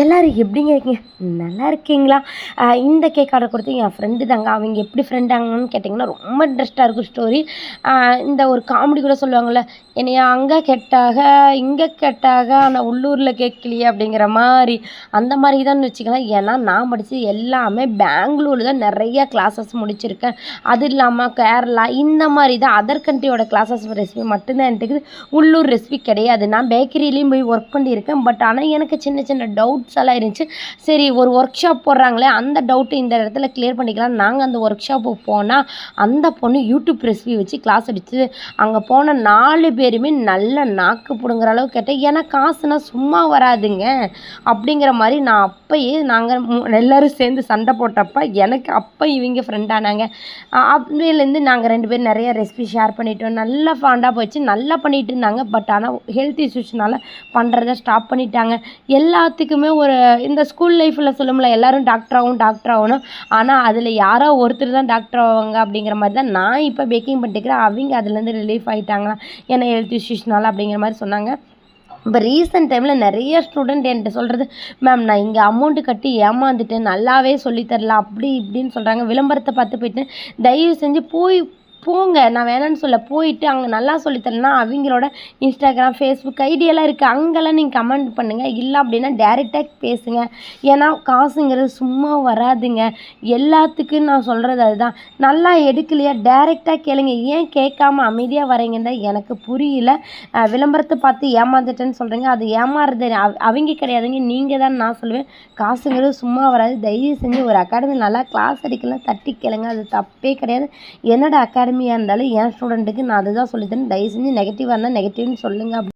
எல்லாரும் எப்படிங்க இருக்கீங்க? நல்லா இருக்கீங்களா? இந்த கேக் ஆர்டர் கொடுத்தது என் ஃப்ரெண்டு தாங்க. அவங்க எப்படி ஃப்ரெண்ட் ஆனாங்கன்னு கேட்டிங்கன்னா, ரொம்ப இன்ட்ரெஸ்ட்டா இருக்கும் ஸ்டோரி. இந்த ஒரு காமெடி கூட சொல்லுவாங்கள்ல, "என்னைய அங்க கேட்டாக, இங்க கேட்டாக, ஆனா உள்ளூர்ல கேட்கலையே" அப்படிங்கிற மாரி. அந்த மாரி தான்னு வச்சுக்கங்களேன். ஏன்னா நான் படிச்சது எல்லாமே பெங்களூர்ல தான் நெறைய கிளாஸஸ் முடிச்சிருக்கேன். அது இல்லாம கேரளா இந்த மாரி தான் அதர் கண்ட்ரியோட கிளாஸஸ் ரெசிபி மட்டும் தான் என்ட்ட இருக்குது. உள்ளூர் ரெசிபி கிடையாது. நான் பேக்கரியிலயும் போய் ஒர்க் பண்ணியிருக்கேன். பட் ஆனா எனக்கு சின்ன சின்ன டவுட்ஸ் எல்லாம் இருந்துச்சு. சரி ஒரு ஒர்க் ஷாப் போடுறாங்களே, அந்த டவுட் இந்த இடத்துல கிளியர் பண்ணிக்கலாம். நாங்க அந்த ஒர்க் ஷாப்புக்கு போனா, அந்த பொண்ணு யூடியூப் ரெசிபி வச்சு கிளாஸ் எடுத்துச்சு. அங்க போன 4 பேருமே நல்ல நாக்கு புடுங்குற அளவுக்கு கேட்டேன். ஏன்னா காசுனா சும்மா வராதுங்க. அப்படிங்கிற மாரி நான் அப்பயே நாங்க எல்லாரும் சேர்ந்து சண்டை போட்டப்ப, எனக்கு அப்ப இவங்க ஃப்ரெண்ட் ஆனாங்க. அப்பயிலேருந்து நாங்க 2 பேரும் நெறைய ரெசிபி ஷேர் பண்ணிட்டோம். நல்லா ஃபாண்டா போச்சு. நல்லா பண்ணிட்டு இருந்தாங்க. பட் ஆனா ஹெல்த் இஷ்யூஸ்னால பண்றத ஸ்டாப் பண்ணிட்டாங்க. எல்லாத்துக்குமே ஒரு இந்த ஸ்கூல் லைஃப்பில் சொல்லும்ல, எல்லாரும் டாக்டர் ஆகணும் டாக்டர் ஆகணும். ஆனால் அதில் யாரோ ஒருத்தர் தான் டாக்டர் ஆவாங்க அப்படிங்கிற மாதிரி தான் நான் இப்போ பேக்கிங் பண்ணிட்டுருக்கிறேன். அவங்க அதுலேருந்து ரிலீஃப் ஆகிட்டாங்களா, ஏன்னா ஹெல்த் இஷ்யூஸ்னால அப்படிங்கிற மாதிரி சொன்னாங்க. இப்போ ரீசெண்ட் டைமில் நிறைய ஸ்டூடெண்ட் என்கிட்ட சொல்கிறது, மேம் நான் இங்கே அமௌண்ட்டு கட்டி ஏமாந்துட்டேன், நல்லாவே சொல்லித்தரல அப்படி இப்படின்னு சொல்கிறாங்க. விளம்பரத்தை பார்த்து போயிட்டு தயவு செஞ்சு போங்க, நான் வேணான்னு சொல்ல, போயிட்டு அங்கே நல்லா சொல்லித்தரேன்னா அவங்களோட இன்ஸ்டாகிராம், ஃபேஸ்புக் ஐடியெல்லாம் இருக்குது, அங்கெல்லாம் நீங்கள் கமெண்ட் பண்ணுங்கள். இல்லை அப்படின்னா டேரெக்டாக பேசுங்க. ஏன்னா காசுங்கிறது சும்மா வராதுங்க. எல்லாத்துக்கும் நான் சொல்கிறது அதுதான். நல்லா எடுக்கலையா டேரெக்டாக கேளுங்க. ஏன் கேட்காம அமைதியாக வரீங்கன்னு தான் எனக்கு புரியல. விளம்பரத்தை பார்த்து ஏமாந்துட்டேன்னு சொல்கிறீங்க, அது ஏமாறுறது அவங்க கிடையாதுங்க, நீங்கள் தான் நான் சொல்லுவேன். காசுங்கிறது சும்மா வராது. தயவு செஞ்சு ஒரு அகாடமி நல்லா கிளாஸ் எடுக்கலாம், தட்டி கேளுங்க, அது தப்பே கிடையாது. என்னோட அகாடமியாக இருந்தாலும் என் ஸ்டூடெண்ட்டுக்கு நான் அதுதான் சொல்லித்தரேன். தயவு செஞ்சு நெகட்டிவாக இருந்தால் நெகட்டிவ்னு சொல்லுங்கள்.